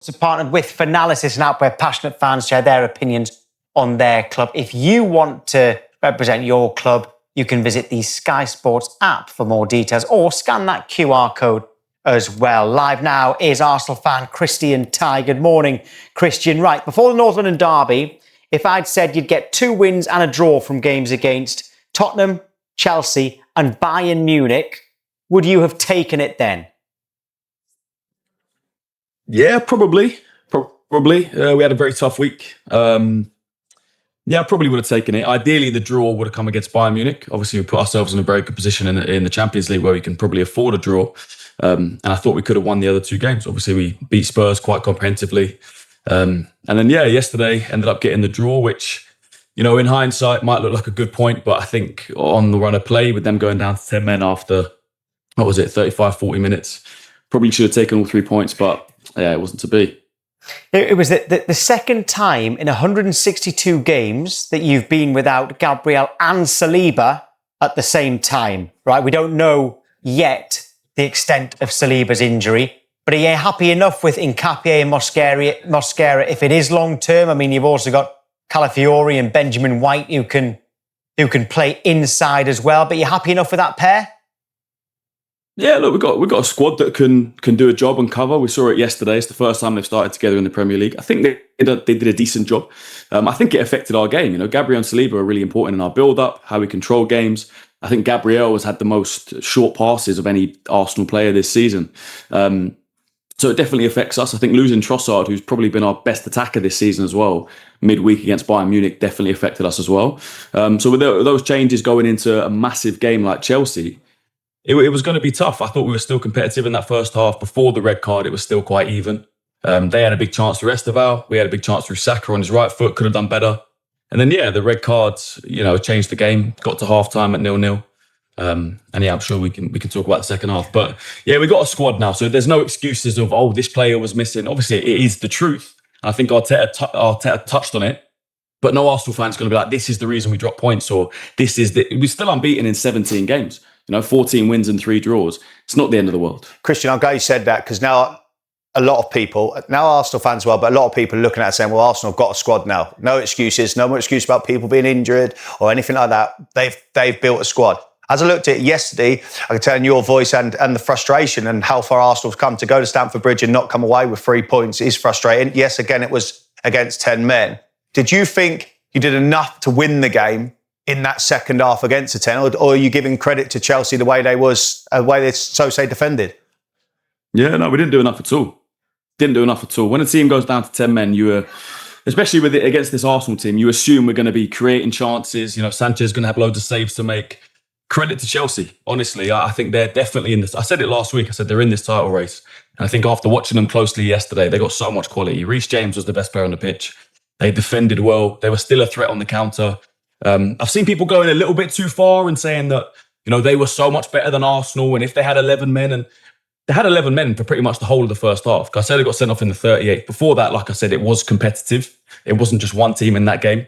So partnered with Finalysis and out where passionate fans share their opinions on their club. If you want to represent your club, you can visit the Sky Sports app for more details or scan that QR code as well. Live now is Arsenal fan Christian Ty. Good morning, Christian. Right, before the North London derby, if I'd said you'd get 2 wins and a draw from games against Tottenham, Chelsea and Bayern Munich, would you have taken it then? Yeah, probably. We had a very tough week. I probably would have taken it. Ideally, the draw would have come against Bayern Munich. Obviously, we put ourselves in a very good position in the Champions League where we can probably afford a draw. And I thought we could have won the other 2 games. Obviously, we beat Spurs quite comprehensively. And then, yesterday ended up getting the draw, which, in hindsight might look like a good point. But I think on the run of play, with them going down to 10 men after, 35, 40 minutes, probably should have taken all 3 points. But yeah, it wasn't to be. It was the second time in 162 games that you've been without Gabriel and Saliba at the same time, right? We don't know yet the extent of Saliba's injury, but are you happy enough with Nketiah and Mosquera if it is long term? I mean, you've also got Calafiori and Benjamin White who can play inside as well, but you're happy enough with that pair? Yeah, look, we've got a squad that can do a job and cover. We saw it yesterday. It's the first time they've started together in the Premier League. I think they did a decent job. I think it affected our game. Gabriel and Saliba are really important in our build-up, how we control games. I think Gabriel has had the most short passes of any Arsenal player this season. So it definitely affects us. I think losing Trossard, who's probably been our best attacker this season as well, midweek against Bayern Munich, definitely affected us as well. So with those changes going into a massive game like Chelsea, it was going to be tough. I thought we were still competitive in that first half. Before the red card, it was still quite even. They had a big chance through Esteval. We had a big chance through Saka on his right foot. Could have done better. And then, the red cards, changed the game. Got to half-time at 0-0. I'm sure we can talk about the second half. But, we got a squad now. So there's no excuses of, this player was missing. Obviously, it is the truth. I think Arteta touched on it. But no Arsenal fan's going to be like, this is the reason we dropped points. Or we're still unbeaten in 17 games. 14 wins and 3 draws. It's not the end of the world. Christian, I'm glad you said that because now a lot of people, now Arsenal fans as well, but a lot of people are looking at it saying, well, Arsenal have got a squad now. No excuses, no more excuse about people being injured or anything like that. They've built a squad. As I looked at it yesterday, I could tell in your voice and the frustration and how far Arsenal have come to go to Stamford Bridge and not come away with 3 points is frustrating. Yes, again, it was against 10 men. Did you think you did enough to win the game in that second half against the 10, or are you giving credit to Chelsea the way they defended? Yeah, no, we didn't do enough at all. When a team goes down to 10 men, especially with it against this Arsenal team, you assume we're going to be creating chances. Sanchez is going to have loads of saves to make. Credit to Chelsea. Honestly, I think they're definitely in this. I said it last week. I said they're in this title race. And I think after watching them closely yesterday, they got so much quality. Reece James was the best player on the pitch. They defended well. They were still a threat on the counter. I've seen people going a little bit too far and saying that, they were so much better than Arsenal. And if they had 11 men, and they had 11 men for pretty much the whole of the first half. Caicedo got sent off in the 38th. Before that, like I said, it was competitive. It wasn't just one team in that game.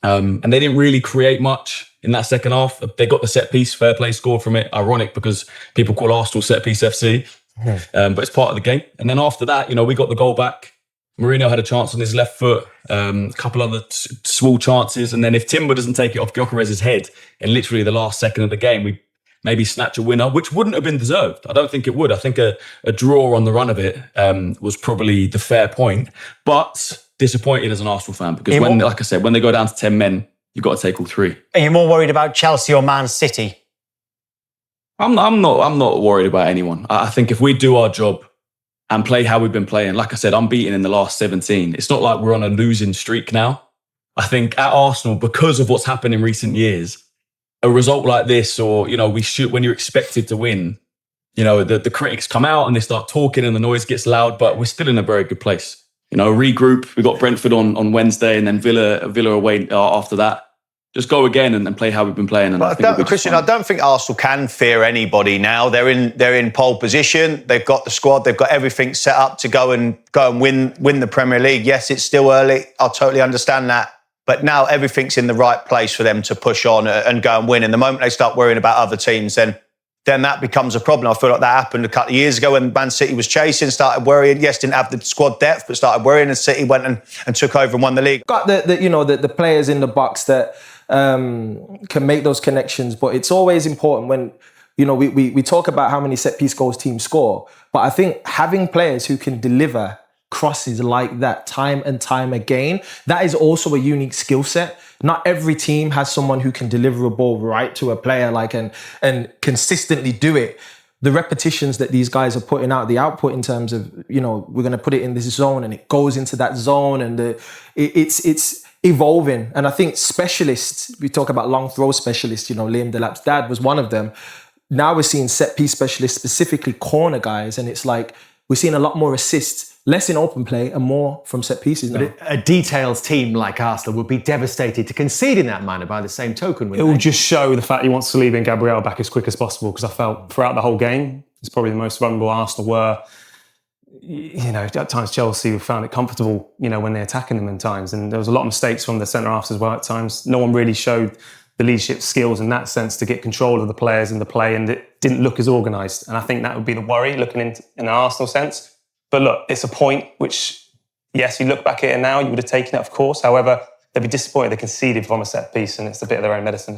And they didn't really create much in that second half. They got the set piece, fair play score from it. Ironic because people call Arsenal set piece FC. But it's part of the game. And then after that, we got the goal back. Mourinho had a chance on his left foot, a couple other small chances. And then if Timber doesn't take it off Gyökeres's head in literally the last second of the game, we maybe snatch a winner, which wouldn't have been deserved. I don't think it would. I think a draw on the run of it was probably the fair point. But disappointed as an Arsenal fan because when they go down to 10 men, you've got to take all 3. Are you more worried about Chelsea or Man City? I'm not worried about anyone. I think if we do our job and play how we've been playing, like I said, unbeaten in the last 17. It's not like we're on a losing streak now. I think at Arsenal, because of what's happened in recent years, a result like this, or, when you're expected to win, the critics come out and they start talking and the noise gets loud, but we're still in a very good place. Regroup. We've got Brentford on Wednesday and then Villa away after that. Just go again and play how we've been playing. And Christian, I don't think Arsenal can fear anybody now. They're in pole position. They've got the squad. They've got everything set up to go and win the Premier League. Yes, it's still early. I totally understand that. But now everything's in the right place for them to push on and go and win. And the moment they start worrying about other teams, then then that becomes a problem. I feel like that happened a couple of years ago when Man City was chasing, started worrying. Yes, didn't have the squad depth, but started worrying, and City went and took over and won the league. Got the players in the box that can make those connections, but it's always important when we talk about how many set piece goals teams score, but I think having players who can deliver crosses like that time and time again, that is also a unique skill set. Not every team has someone who can deliver a ball right to a player and consistently do it. The repetitions that these guys are putting out, the output in terms of, we're going to put it in this zone and it goes into that zone, and it's evolving. And I think specialists, we talk about long throw specialists, Liam Delap's dad was one of them. Now we're seeing set piece specialists, specifically corner guys, and it's like we're seeing a lot more assists, less in open play and more from set pieces now. But a detailed team like Arsenal would be devastated to concede in that manner by the same token. It will just show the fact he wants Saliba and Gabriel back as quick as possible, because I felt throughout the whole game, it's probably the most vulnerable Arsenal were. At times Chelsea found it comfortable, when they're attacking them in times. And there was a lot of mistakes from the centre-halves as well at times. No one really showed the leadership skills in that sense to get control of the players and the play, and it didn't look as organised. And I think that would be the worry looking in an Arsenal sense. But look, it's a point which, yes, you look back at it now, you would have taken it, of course. However, they'd be disappointed they conceded from a set piece, and it's a bit of their own medicine.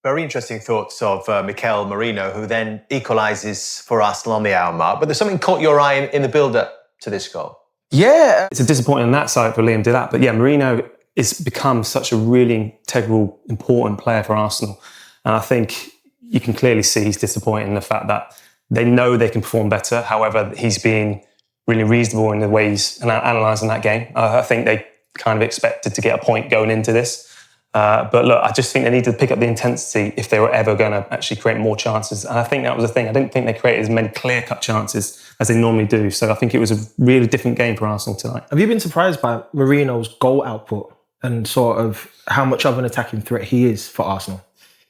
Very interesting thoughts of Mikel Merino, who then equalises for Arsenal on the hour mark. But there's something caught your eye in the build-up to this goal. Yeah. It's a disappointment on that side for Liam Delap. But yeah, Merino has become such a really integral, important player for Arsenal. And I think you can clearly see he's disappointed in the fact that they know they can perform better. However, he's being really reasonable in the way he's analysing that game. I think they kind of expected to get a point going into this. But look, I just think they needed to pick up the intensity if they were ever going to actually create more chances. And I think that was the thing. I didn't think they created as many clear-cut chances as they normally do. So I think it was a really different game for Arsenal tonight. Have you been surprised by Merino's goal output and sort of how much of an attacking threat he is for Arsenal?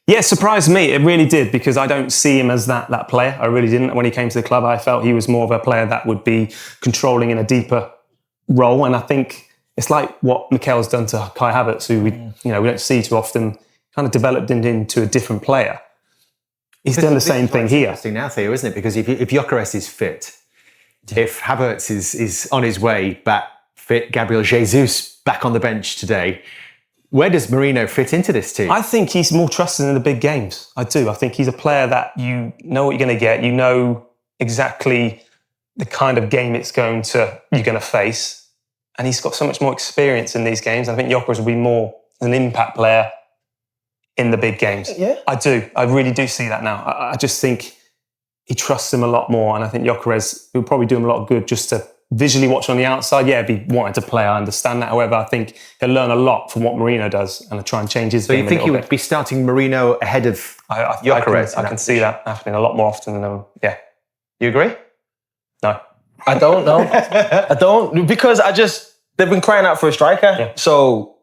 Yeah, it surprised me. It really did, because I don't see him as that player. I really didn't. When he came to the club, I felt he was more of a player that would be controlling in a deeper role. And I think it's like what Mikel's done to Kai Havertz, who we don't see too often, kind of developed into a different player. He's done the same thing here. It's interesting now, Theo, isn't it? Because if Gyökeres is fit, if Havertz is on his way back fit, Gabriel Jesus back on the bench today, where does Merino fit into this team? I think he's more trusted in the big games. I do. I think he's a player that you know what you're going to get. You know exactly the kind of game you're going to face. And he's got so much more experience in these games. I think Gyökeres will be more an impact player in the big games. Yeah. I do. I really do see that now. I just think he trusts him a lot more. And I think Gyökeres will probably do him a lot of good just to visually watch on the outside. Yeah, if he wanted to play, I understand that. However, I think he'll learn a lot from what Marino does and try and change his game. So you think he would be starting Marino ahead of Gyökeres? I can see that happening a lot more often than yeah. You agree? No. I don't know. I don't, because they've been crying out for a striker. Yeah. So,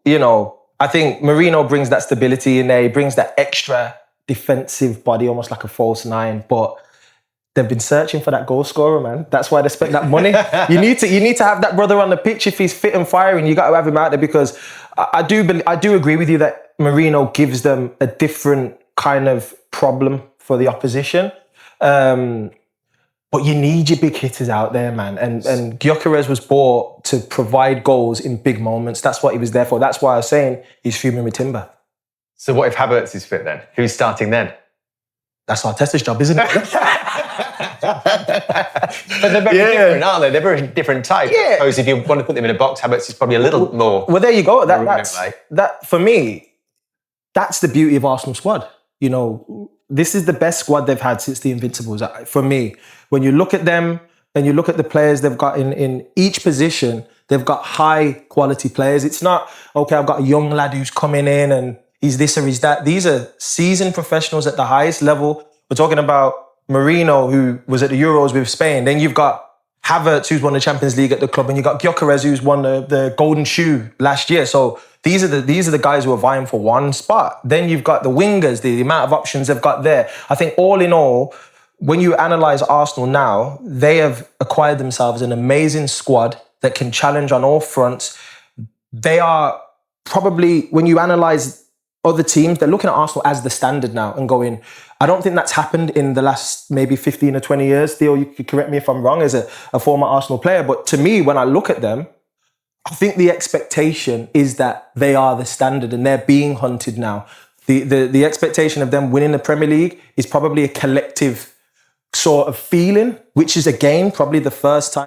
I think Marino brings that stability in there. He brings that extra defensive body, almost like a false nine. But they've been searching for that goal scorer, man. That's why they spent that money. You need to have that brother on the pitch. If he's fit and firing, you got to have him out there, because I do agree with you that Marino gives them a different kind of problem for the opposition. But you need your big hitters out there, man. And Gyökeres was bought to provide goals in big moments. That's what he was there for. That's why I was saying he's fuming with timber. So what if Havertz is fit then? Who's starting then? That's Arteta's job, isn't it? But they're very different, aren't they? They're very different type. Yeah. I suppose if you want to put them in a box, Havertz is probably a little more. Well, there you go. Like. That for me, that's the beauty of Arsenal squad. This is the best squad they've had since the Invincibles. For me, when you look at them and you look at the players they've got in each position, they've got high quality players. It's not, okay, I've got a young lad who's coming in and he's this or he's that. These are seasoned professionals at the highest level. We're talking about Marino, who was at the Euros with Spain. Then you've got Havertz, who's won the Champions League at the club, and you've got Gyökeres, who's won the Golden Shoe last year. So these are the guys who are vying for one spot. Then you've got the wingers, the amount of options they've got there. I think all in all, when you analyse Arsenal now, they have acquired themselves an amazing squad that can challenge on all fronts. They are probably, when you analyse other teams, they're looking at Arsenal as the standard now and going, I don't think that's happened in the last maybe 15 or 20 years. Theo, you could correct me if I'm wrong as a former Arsenal player. But to me, when I look at them, I think the expectation is that they are the standard and they're being hunted now. The expectation of them winning the Premier League is probably a collective sort of feeling, which is again probably the first time